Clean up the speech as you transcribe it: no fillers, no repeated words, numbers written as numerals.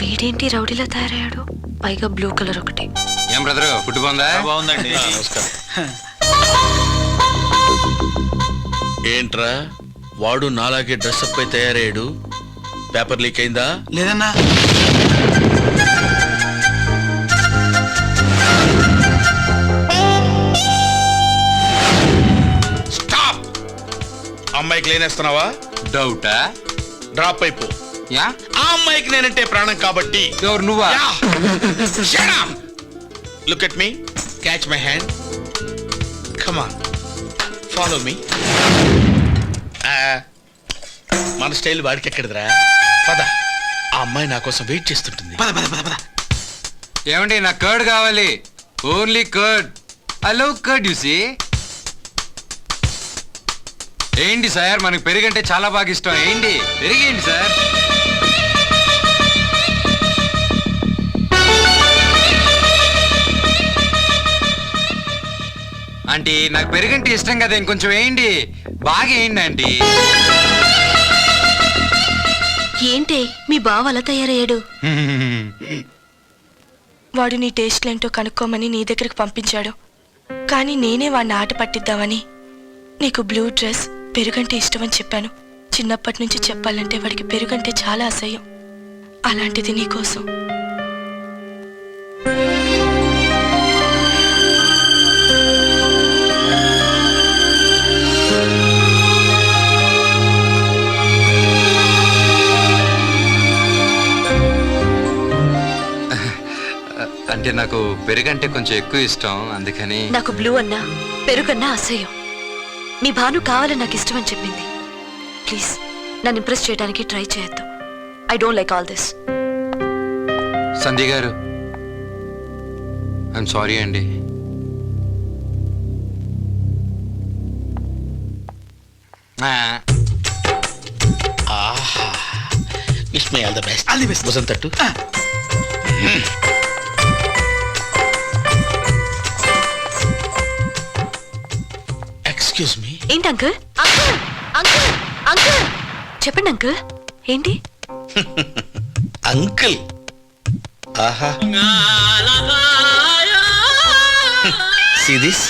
వీడేంటి రౌడీలా తయారయ్యాడు, పైగా బ్లూ కలర్ ఒకటి. ఏం బ్రదర్ ఫుడ్ బాగుందా? బాగుందండి. నమస్కారం. ఏంట్రా వాడు నాలాగే డ్రెస్అప్ పై తయారయ్యాడు? పేపర్ లీక్ అయిందా? లేదన్నా. స్టాప్. అమ్మాయికి లేనేస్తున్నావా? డౌటా? డ్రాప్ అయిపో. యా ఆ అమ్మాయికి నేనంటే ప్రాణం కాబట్టి. ఎవరు నువ్వా? Look at me, catch my hand, come on, follow me. మన స్టైల్ వాడికి ఎక్కడిదిరా? పద, ఆ అమ్మాయి నా కోసం వెయిట్ చేస్తుంటుంది. పద పద పద పద. ఏమండి నాకు కర్డ్ కావాలి, only curd. I love curd you see. ఏంటి సార్, మనకు పెరుగంటే చాలా బాగా ఇష్టం. ఏంటి పెరిగేయండి సార్. ఆంటీ నాకు పెరుగంటే ఇష్టం కదా, ఇంకొంచెం వేయండి, బాగా వేయండి ఆంటీ. ఏంటి మీ బావ అలా తయారయ్యాడు? వాడు నీ టేస్ట్లేంటో కనుక్కోమని నీ దగ్గరికి పంపించాడు, కానీ నేనే వాడిని ఆట పట్టిద్దామని నీకు బ్లూ డ్రెస్, పెరుగంటే ఇష్టమని చెప్పాను. చిన్నప్పటి నుంచి చెప్పాలంటే వాడికి పెరుగంటే చాలా అసహ్యం. అలాంటిది నీకోసం. అంటే నాకు పెరుగంటే కొంచెం ఎక్కువ ఇష్టం, అందుకని. నాకు బ్లూ అన్నా పెరుగన్నా అసహ్యం. మీ భాను కావాలని నాకు ఇష్టం అని చెప్పింది. ప్లీజ్ నన్ను ఇంప్రెస్ చేయడానికి ట్రై చేయొద్దు. I don't like all this. Sandhya garu I'm sorry అండి. Wish me all the best. All the best. భుజం తట్టు. Excuse me. ఏంటి అంకుల్? అంకుల్ అంకుల్ అంకుల్ చెప్పండి అంకుల్. ఏంటి? అంకుల్. ఆహా. See this?